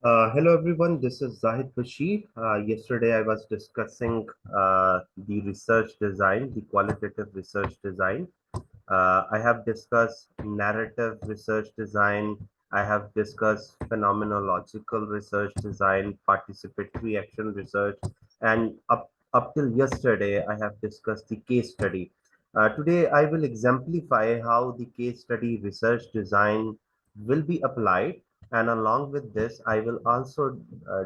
Hello everyone, this is Zahid Bashir. Yesterday I was discussing the research design, the qualitative research design. I have discussed narrative research design. I have discussed phenomenological research design, participatory action research, and up till yesterday I have discussed the case study. Today I will exemplify how the case study research design will be applied, and along with this I will also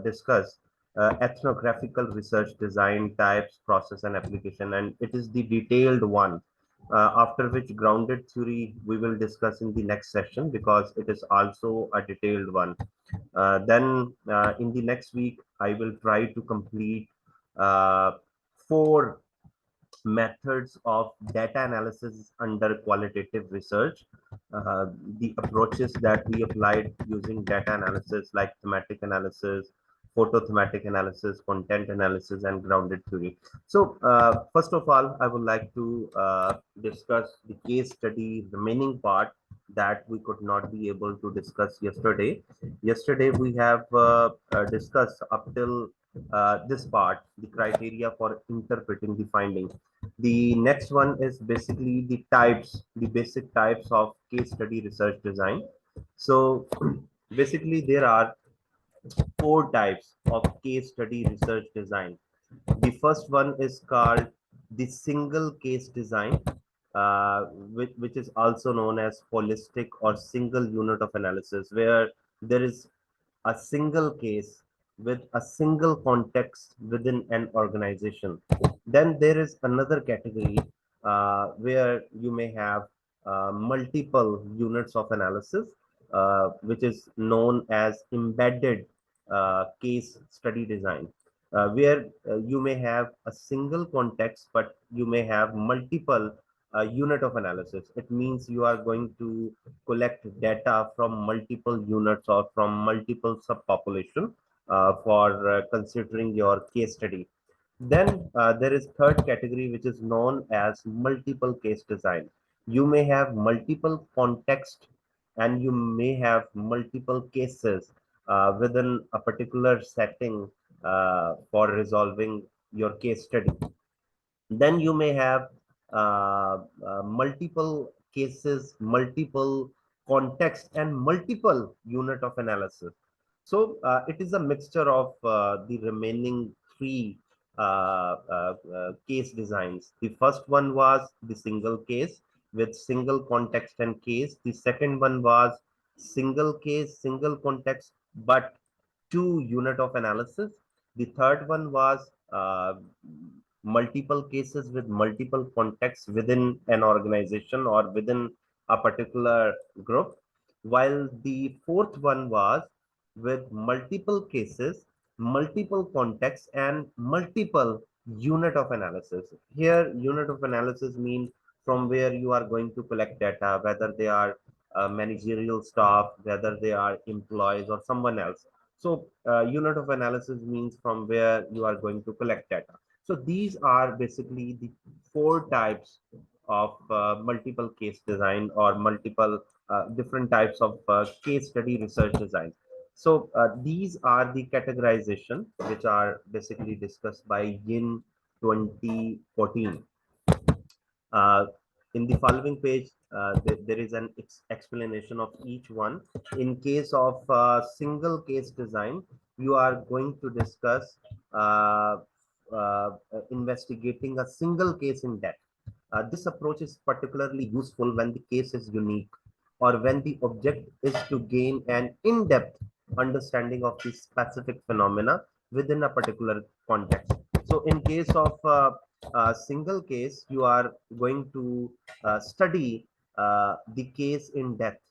discuss ethnographical research design types, process, and application, and it is the detailed one, after which grounded theory we will discuss in the next session because it is also a detailed one. Then in the next week, I will try to complete uh, four methods of data analysis under qualitative research. Uh, the approaches that we applied using data analysis, like thematic analysis, photothematic analysis, content analysis, and grounded theory. So, first of all, I would like to discuss the case study remaining part that we could not be able to discuss yesterday. Yesterday, we have discussed up till this part, the criteria for interpreting the findings. The next one is basically the types, the basic types of case study research design. So basically there are four types of case study research design. The first one is called the single case design, which is also known as holistic or single unit of analysis, where there is a single case with a single context within an organization. Then there is another category where you may have multiple units of analysis, which is known as embedded case study design, where you may have a single context, but you may have multiple unit of analysis. It means you are going to collect data from multiple units or from multiple subpopulation for considering your case study. Then there is third category, which is known as multiple case design. You may have multiple context and you may have multiple cases within a particular setting for resolving your case study. Then you may have multiple cases, multiple context, and multiple unit of analysis. So it is a mixture of the remaining three case designs. The first one was the single case with single context and case. The second one was single case, single context, but two unit of analysis. The third one was multiple cases with multiple contexts within an organization or within a particular group, while the fourth one was with multiple cases, multiple contexts, and multiple unit of analysis. Here, unit of analysis means from where you are going to collect data, whether they are managerial staff, whether they are employees or someone else. So, unit of analysis means from where you are going to collect data. So these are basically the four types of multiple case design or multiple different types of case study research design. So these are the categorization which are basically discussed by Yin 2014. Uh, in the following page, there is an explanation of each one. In case of single case design, you are going to discuss uh, investigating a single case in depth. This approach is particularly useful when the case is unique or when the object is to gain an in-depth understanding of the specific phenomena within a particular context. So in case of single case, you are going to study the case in depth,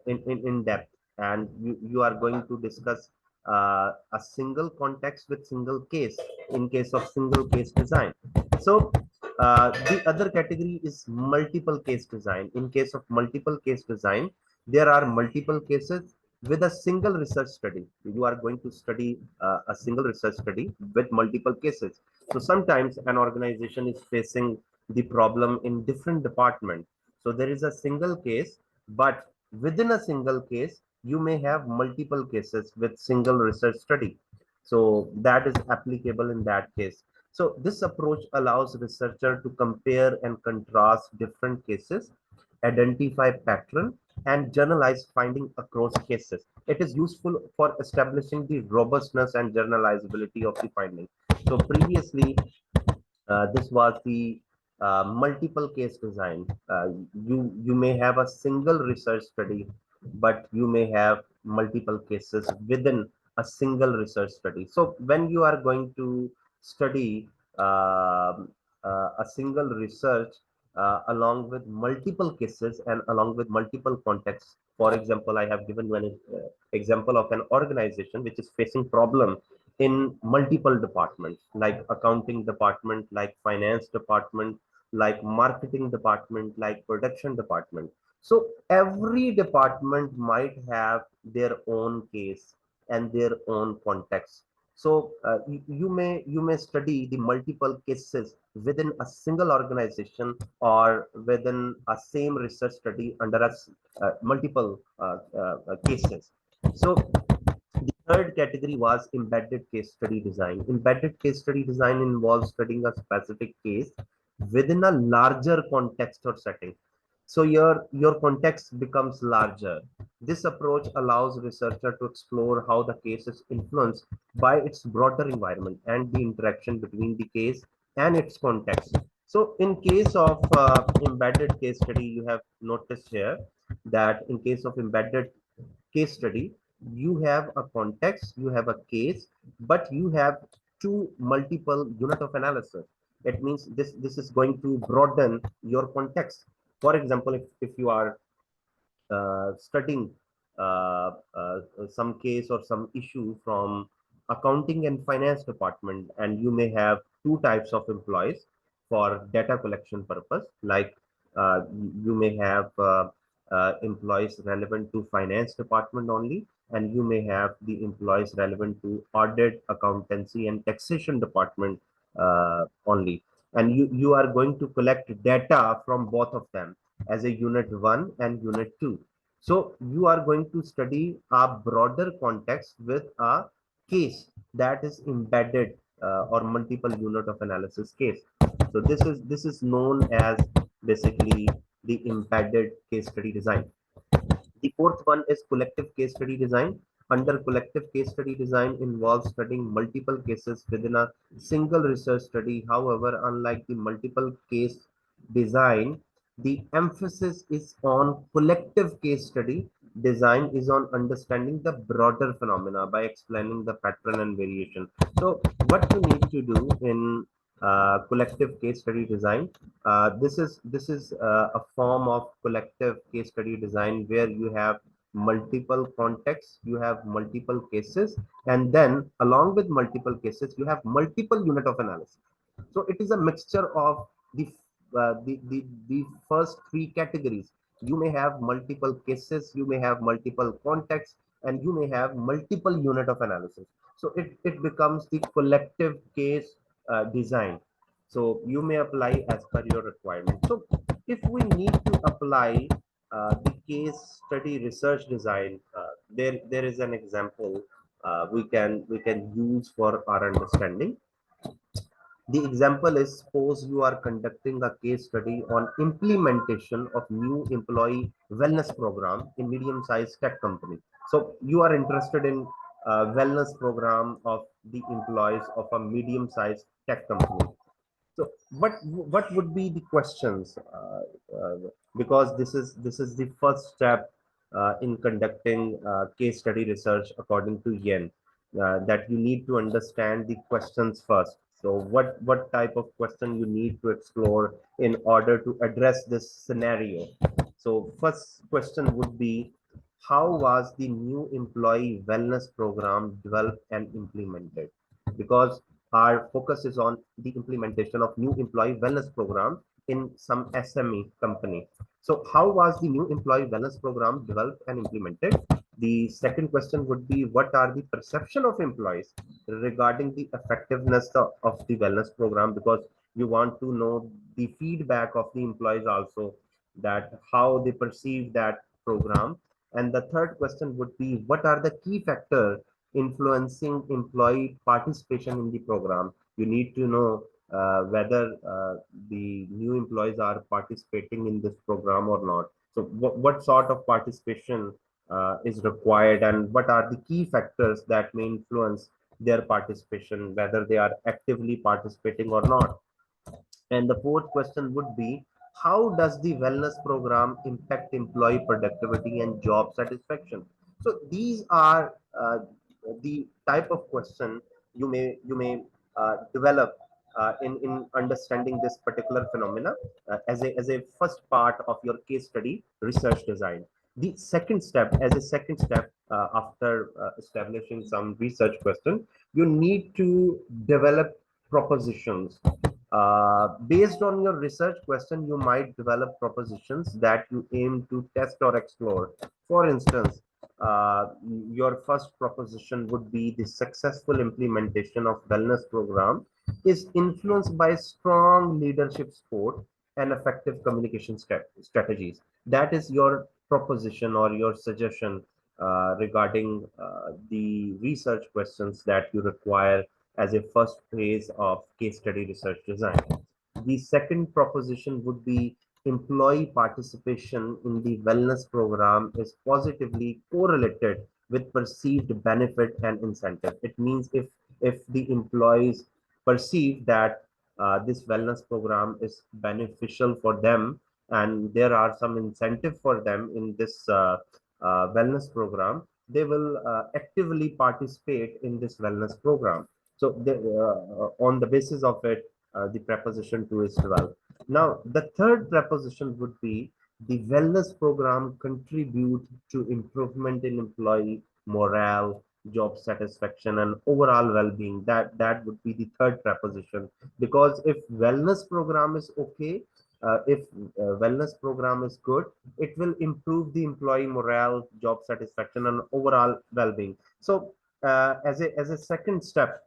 in depth, and you are going to discuss a single context with single case in case of single case design. So the other category is multiple case design. In case of multiple case design, there are multiple cases with a single research study. You are going to study a single research study with multiple cases. So sometimes an organization is facing the problem in different departments. So there is a single case, but within a single case, you may have multiple cases with single research study. So that is applicable in that case. So this approach allows researcher to compare and contrast different cases, identify pattern, and generalize finding across cases. It is useful for establishing the robustness and generalizability of the finding. So previously, this was the multiple case design. You may have a single research study, but you may have multiple cases within a single research study. So when you are going to study a single research along with multiple cases and along with multiple contexts. For example, I have given one example of an organization which is facing problem in multiple departments like accounting department, like finance department, like marketing department, like production department. So every department might have their own case and their own context. So you may study the multiple cases within a single organization or within a same research study under a multiple cases. So the third category was embedded case study design. Embedded case study design involves studying a specific case within a larger context or setting. So your context becomes larger. This approach allows researcher to explore how the case is influenced by its broader environment and the interaction between the case and its context. So in case of embedded case study, you have noticed here that in case of embedded case study, you have a context, you have a case, but you have two multiple unit of analysis. It means this is going to broaden your context. For example, if you are studying some case or some issue from accounting and finance department, and you may have two types of employees for data collection purpose, like you may have employees relevant to finance department only, and you may have the employees relevant to audit, accountancy, and taxation department only, and you are going to collect data from both of them as a unit 1 and unit 2. So you are going to study a broader context with a case that is embedded or multiple unit of analysis case. So this is known as basically the embedded case study design. The fourth one is collective case study design. Under collective case study design involves studying multiple cases within a single research study. However, unlike the multiple case design, the emphasis is on collective case study design is on understanding the broader phenomena by explaining the pattern and variation. So what you need to do in collective case study design, this is a form of collective case study design where you have multiple contexts, you have multiple cases, and then along with multiple cases, you have multiple unit of analysis. So it is a mixture of the first three categories. You may have multiple cases, you may have multiple contexts, and you may have multiple unit of analysis. So it becomes the collective case design. So you may apply as per your requirement. So if we need to apply the case study research design, there is an example we can use for our understanding. The example is, suppose you are conducting a case study on implementation of new employee wellness program in medium-sized tech company. So you are interested in wellness program of the employees of a medium-sized tech company. So what would be the questions? Because this is the first step in conducting case study research according to Yen. That you need to understand the questions first. So what type of question you need to explore in order to address this scenario? So first question would be, how was the new employee wellness program developed and implemented? Because our focus is on the implementation of new employee wellness program in some SME company. So how was the new employee wellness program developed and implemented? The second question would be, what are the perception of employees regarding the effectiveness of the wellness program? Because you want to know the feedback of the employees also, that how they perceive that program. And the third question would be, what are the key factors influencing employee participation in the program? You need to know whether the new employees are participating in this program or not. So what sort of participation is required, and what are the key factors that may influence their participation, whether they are actively participating or not. And the fourth question would be, how does the wellness program impact employee productivity and job satisfaction? So these are the type of question you may develop in understanding this particular phenomena as a first part of your case study research design. The second step, as a second step after establishing some research question, you need to develop propositions. Based on your research question, you might develop propositions that you aim to test or explore. For instance, your first proposition would be, the successful implementation of wellness program is influenced by strong leadership support and effective communication strategies. That is your proposition or your suggestion regarding the research questions that you require as a first phase of case study research design. The second proposition would be, employee participation in the wellness program is positively correlated with perceived benefit and incentive. It means if the employees perceive that this wellness program is beneficial for them, and there are some incentive for them in this wellness program, they will actively participate in this wellness program. So on the basis of it, the preposition to is developed. Now, the third preposition would be, the wellness program contribute to improvement in employee morale, job satisfaction, and overall well-being. That would be the third preposition. Because if wellness program is okay, if wellness program is good, it will improve the employee morale, job satisfaction, and overall well-being. So as a second step,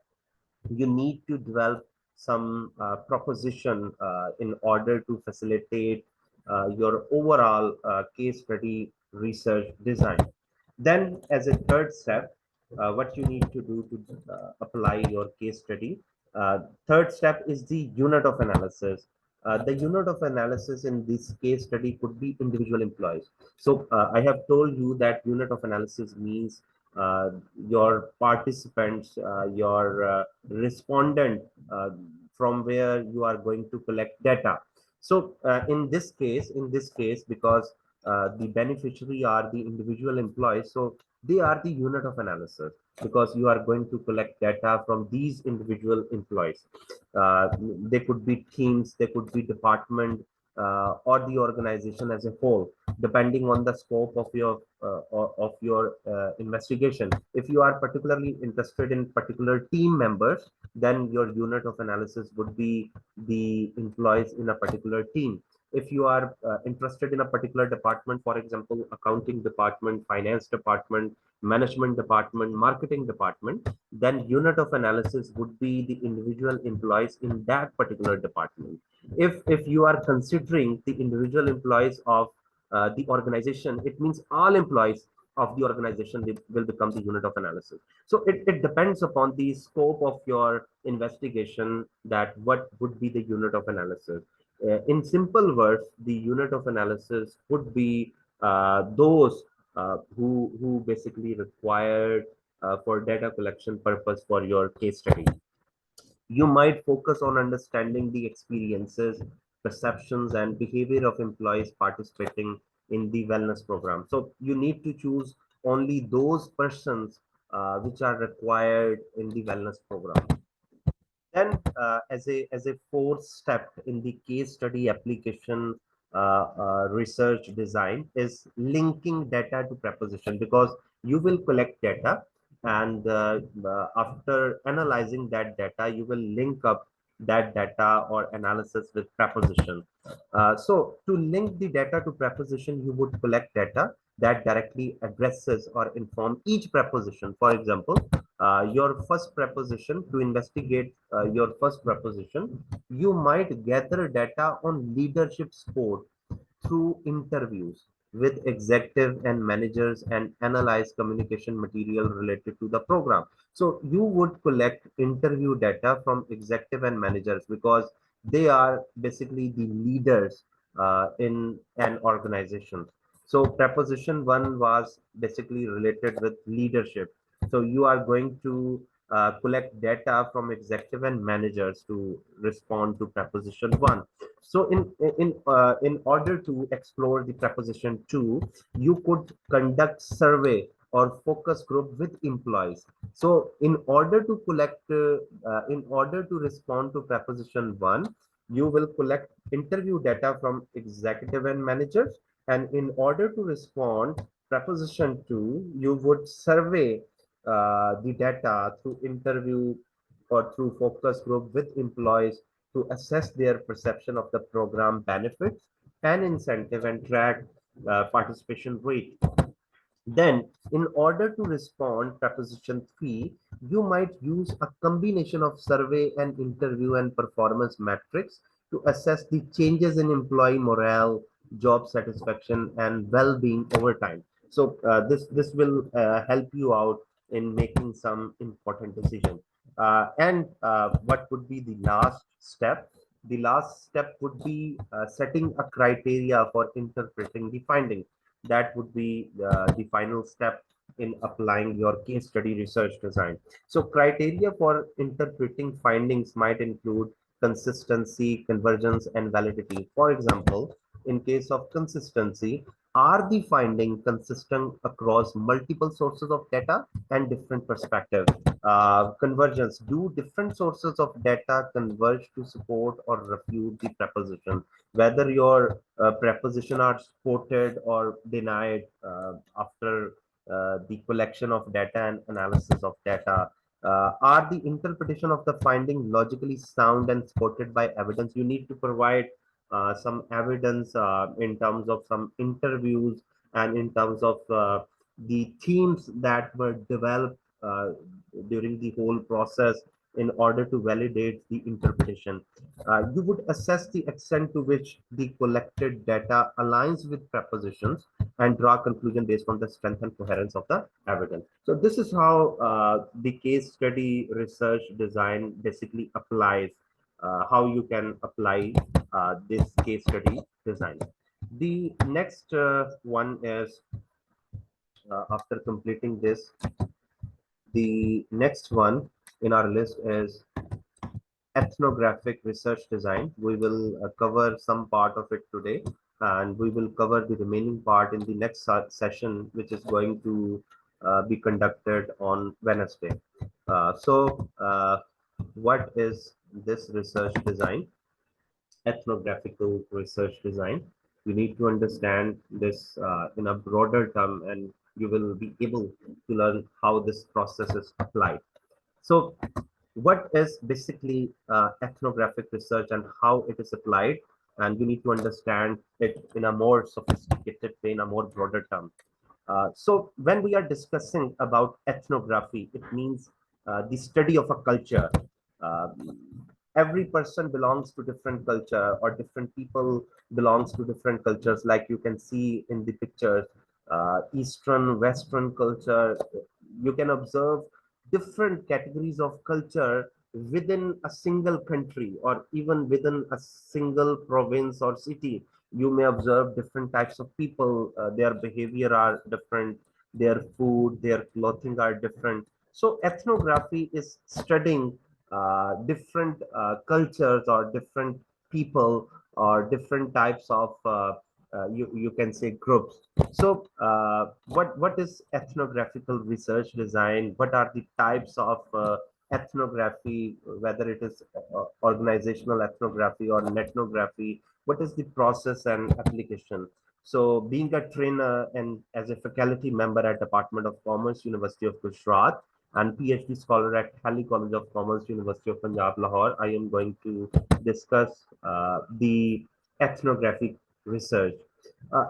you need to develop some proposition in order to facilitate your overall case study research design. Then, as a third step, what you need to do to apply your case study. Third step is the unit of analysis. The unit of analysis in this case study could be individual employees. So I have told you that unit of analysis means your participants, your respondent, from where you are going to collect data. So in this case, because the beneficiary are the individual employees, so they are the unit of analysis, because you are going to collect data from these individual employees. They could be teams, they could be department, or the organization as a whole, depending on the scope of your investigation. If you are particularly interested in particular team members, then your unit of analysis would be the employees in a particular team. If you are interested in a particular department, for example, accounting department, finance department, management department, marketing department, then unit of analysis would be the individual employees in that particular department. If you are considering the individual employees of the organization, it means all employees of the organization will become the unit of analysis. So it depends upon the scope of your investigation, that what would be the unit of analysis. In simple words, the unit of analysis would be those who basically required for data collection purpose for your case study. You might focus on understanding the experiences, perceptions, and behavior of employees participating in the wellness program. So you need to choose only those persons which are required in the wellness program. Then, as a fourth step in the case study application research design is linking data to preposition, because you will collect data, and after analyzing that data, you will link up that data or analysis with preposition. So to link the data to preposition, you would collect data that directly addresses or inform each preposition. For example, your first preposition, to investigate your first preposition, you might gather data on leadership support through interviews. with executive and managers and analyze communication material related to the program. So you would collect interview data from executive and managers because they are basically the leaders in an organization. So preposition one was basically related with leadership. So you are going to collect data from executive and managers to respond to preposition one. So in order to explore the preposition two, you could conduct survey or focus group with employees. So in order to respond to preposition one, you will collect interview data from executive and managers, and in order to respond preposition two, you would survey the data through interview or through focus group with employees to assess their perception of the program benefits and incentive and track participation rate. Then, in order to respond preposition 3, you might use a combination of survey and interview and performance metrics to assess the changes in employee morale, job satisfaction, and well-being over time. So this will help you out in making some important decision. And what would be the last step? The last step would be setting a criteria for interpreting the findings. That would be the final step in applying your case study research design. So criteria for interpreting findings might include consistency, convergence, and validity. For example, in case of consistency, are the findings consistent across multiple sources of data and different perspectives? Convergence, do different sources of data converge to support or refute the proposition? Whether your preposition are supported or denied after the collection of data and analysis of data. Are the interpretation of the finding logically sound and supported by evidence? You need to provide some evidence in terms of some interviews and in terms of the themes that were developed during the whole process in order to validate the interpretation. You would assess the extent to which the collected data aligns with prepositions and draw conclusion based on the strength and coherence of the evidence. So this is how the case study research design basically applies, how you can apply this case study design. The next one is after completing this, the next one in our list is ethnographic research design. We will cover some part of it today, and we will cover the remaining part in the next session, which is going to be conducted on Wednesday. What is this research design? Ethnographical research design. You need to understand this in a broader term, and you will be able to learn how this process is applied. So what is basically ethnographic research and how it is applied, and you need to understand it in a more sophisticated way, in a more broader term. So when we are discussing about ethnography, it means the study of a culture. uh, every person belongs to different culture, or different people belongs to different cultures, like you can see in the pictures. Eastern, western culture, you can observe different categories of culture within a single country or even within a single province or city. You may observe different types of people, their behavior are different, their food, their clothing are different. So ethnography is studying different cultures or different people or different types of you can say groups. So what is ethnographical research design? What are the types of ethnography, whether it is organizational ethnography or ethnography? What is the process and application? So being a trainer and as a faculty member at Department of Commerce, University of Gujarat, and PhD scholar at Halle College of Commerce, University of Punjab, Lahore, I am going to discuss the ethnographic research.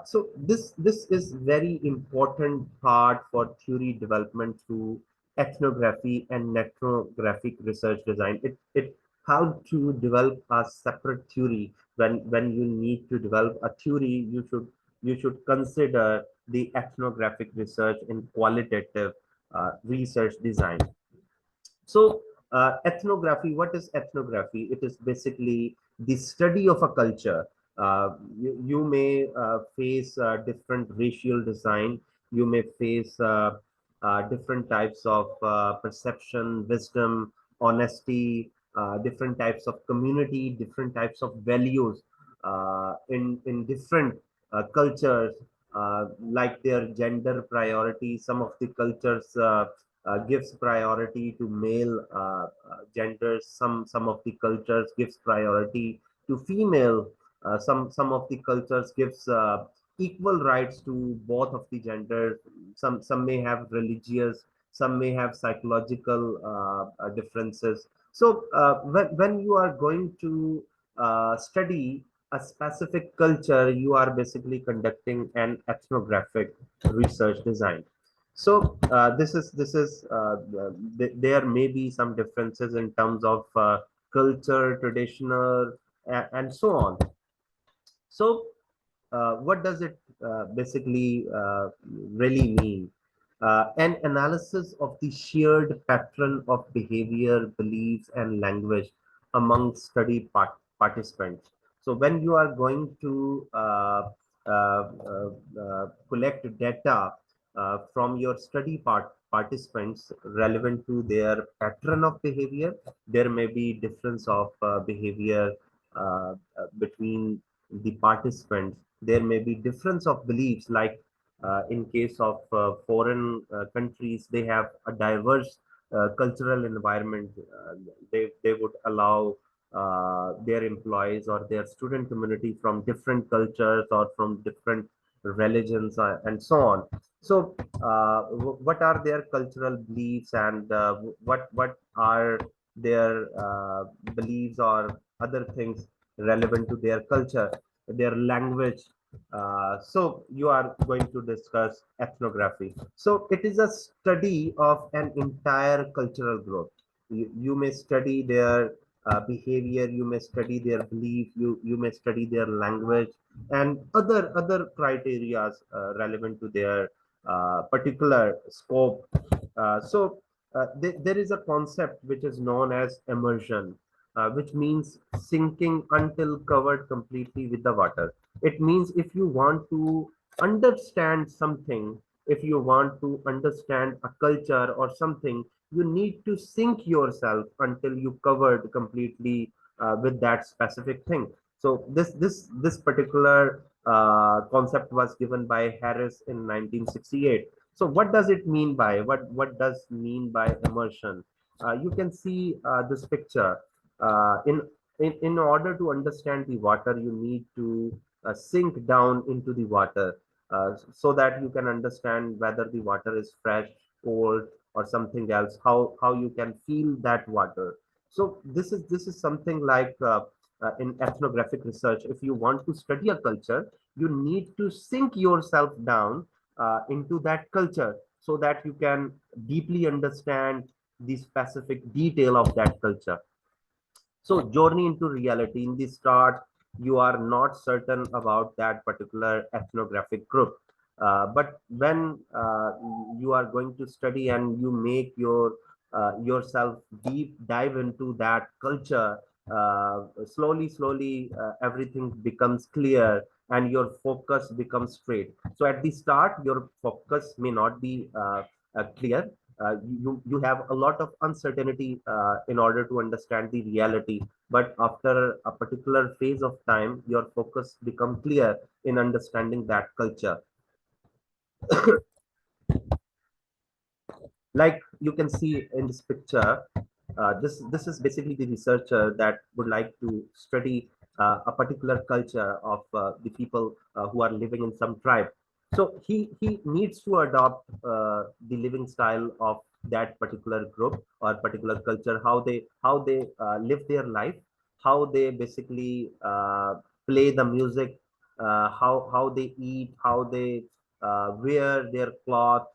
So this is very important part for theory development through ethnography and ethnographic research design. It how to develop a separate theory. When you need to develop a theory, you should you should consider the ethnographic research in qualitative research design. So, ethnography, what is ethnography? It is basically the study of a culture. You may face different racial design, you may face different types of perception, wisdom, honesty, different types of community, different types of values in different cultures, like their gender priority. Some of the cultures gives priority to male genders. Some of the cultures gives priority to female. Some of the cultures gives equal rights to both of the genders. Some may have religious, some may have psychological differences. So when you are going to study a specific culture, you are basically conducting an ethnographic research design. So there may be some differences in terms of culture, traditional, and so on. So what does it basically really mean? An analysis of the shared pattern of behavior, beliefs, and language among study participants. So when you are going to collect data from your study participants relevant to their pattern of behavior, there may be difference of behavior between the participants. There may be difference of beliefs, like in case of foreign countries, they have a diverse cultural environment. They would allow their employees or their student community from different cultures or from different religions and so on. So what are their cultural beliefs, and what are their beliefs or other things relevant to their culture, their language. So you are going to discuss ethnography. So it is a study of an entire cultural group. You may study their behavior, you may study their belief, you may study their language and other criterias relevant to their particular scope. There is a concept which is known as immersion, which means sinking until covered completely with the water. It means if you want to understand something, if you want to understand a culture or something, you need to sink yourself until you covered completely with that specific thing. So this particular concept was given by Harris in 1968. So what does it mean by what does mean by immersion? You can see this picture. In order to understand the water, you need to sink down into the water so that you can understand whether the water is fresh, cold, or something else. How you can feel that water. So this is something like in ethnographic research. If you want to study a culture, you need to sink yourself down into that culture so that you can deeply understand the specific detail of that culture. So journey into reality. In the start, you are not certain about that particular ethnographic group. But when you are going to study and you make yourself deep dive into that culture, slowly, everything becomes clear and your focus becomes straight. So at the start, your focus may not be clear. You have a lot of uncertainty in order to understand the reality, but after a particular phase of time your focus become clear in understanding that culture. Like you can see in this picture, this is basically the researcher that would like to study a particular culture of the people who are living in some tribe. So he needs to adopt the living style of that particular group or particular culture, how they live their life, how they basically play the music, how they eat, how they wear their cloth,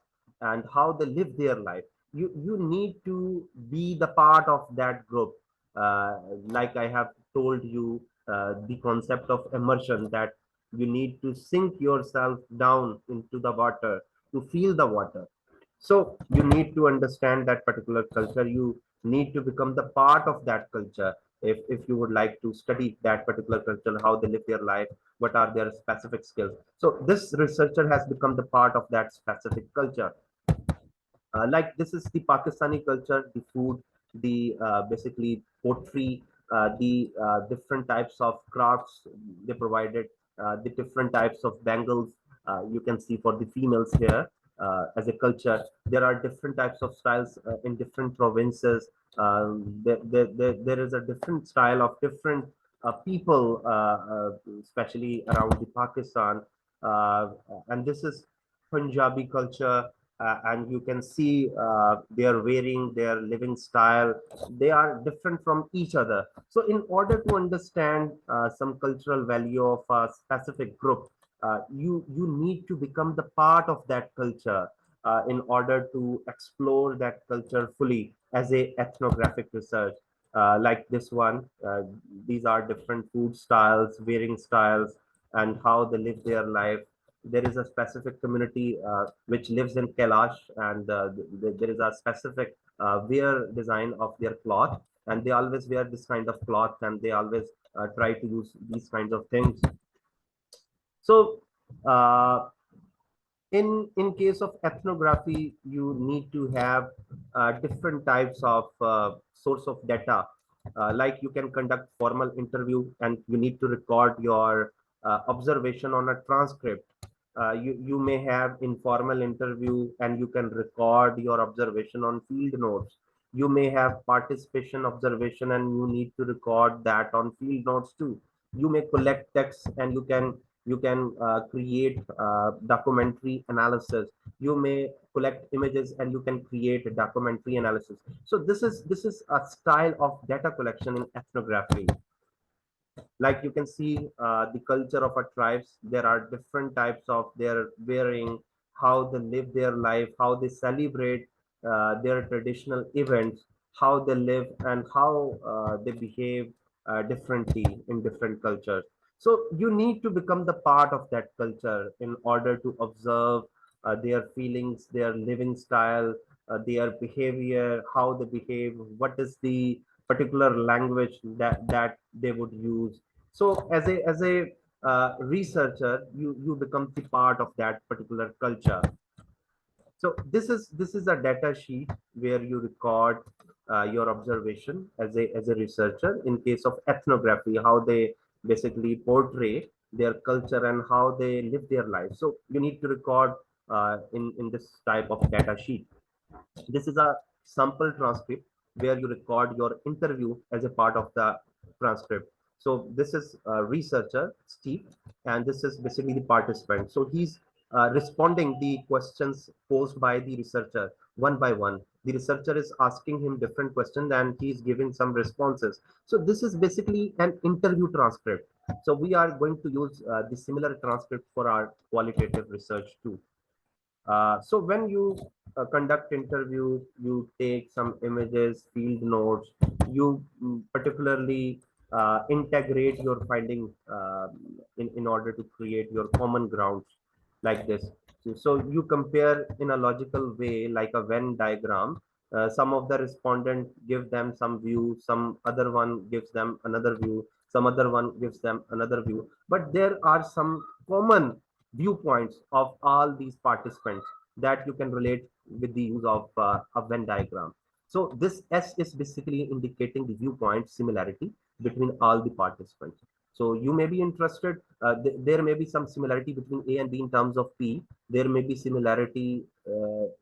and how they live their life. You need to be the part of that group. uh, like I have told you, the concept of immersion, that You need to sink yourself down into the water to feel the water. So you need to understand that particular culture. You need to become the part of that culture. If you would like to study that particular culture, how they live their life, what are their specific skills. So this researcher has become the part of that specific culture. Like this is the Pakistani culture, the food, the basically pottery, the different types of crafts they provided, the different types of bangles you can see for the females here. As a culture, there are different types of styles in different provinces. There is a different style of different people, especially around the Pakistan, uh, and this is Punjabi culture, and you can see they are wearing their living style. They are different from each other. So in order to understand some cultural value of a specific group, you need to become the part of that culture in order to explore that culture fully as a ethnographic research. Like this one, these are different food styles, wearing styles, and how they live their life. There is a specific community which lives in Kailash, and there is a specific wear design of their cloth, and they always wear this kind of cloth, and they always try to use these kinds of things. So uh, in case of ethnography, you need to have different types of source of data. Like you can conduct formal interview, and you need to record your observation on a transcript. You may have informal interview, and you can record your observation on field notes. You may have participation observation, and you need to record that on field notes too. You may collect text, and you can create documentary analysis. You may collect images, and you can create a documentary analysis. So this is a style of data collection in ethnography. Like you can see the culture of a tribes. There are different types of their wearing, how they live their life, how they celebrate their traditional events, how they live, and how they behave differently in different cultures. So you need to become the part of that culture in order to observe their feelings, their living style, their behavior, how they behave, what is the particular language that they would use. So as a researcher, you become the part of that particular culture. So this is a data sheet where you record your observation as a researcher. In case of ethnography, how they basically portray their culture and how they live their life. So you need to record in this type of data sheet. This is a sample transcript where you record your interview as a part of the transcript. So this is a researcher, Steve, and this is basically the participant. So he's responding the questions posed by the researcher one by one. The researcher is asking him different questions, and he's giving some responses. So this is basically an interview transcript. So we are going to use the similar transcript for our qualitative research too. So when you conduct interviews, you take some images, field notes, you particularly integrate your finding in order to create your common grounds like this. So you compare in a logical way, like a Venn diagram. Some of the respondent give them some view, some other one gives them another view, some other one gives them another view. But there are some common viewpoints of all these participants that you can relate with the use of a Venn diagram. So this S is basically indicating the viewpoint similarity between all the participants. So you may be interested. There may be some similarity between A and B in terms of P. There may be similarity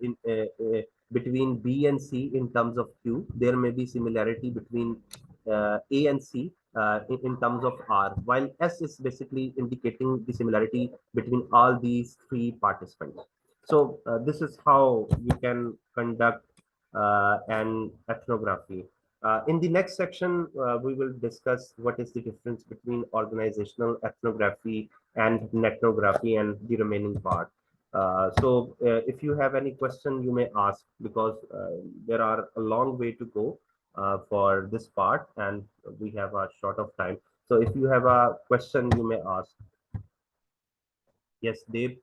in between B and C in terms of Q. There may be similarity between A and C in terms of R, while S is basically indicating the similarity between all these three participants. So this is how you can conduct an ethnography. In the next section, we will discuss what is the difference between organizational ethnography and nethnography and the remaining part. If you have any question, you may ask, because there are a long way to go for this part, and we have a short of time. So if you have a question, you may ask. Yes, Dave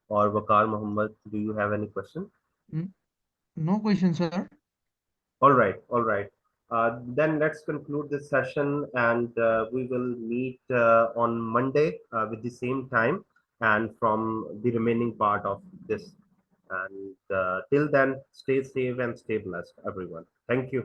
or Wakar Muhammad, do you have any question? N- No question, sir. All right, all right. Then let's conclude this session, and we will meet on Monday with the same time and from the remaining part of this. And till then, stay safe and stay blessed, everyone. Thank you.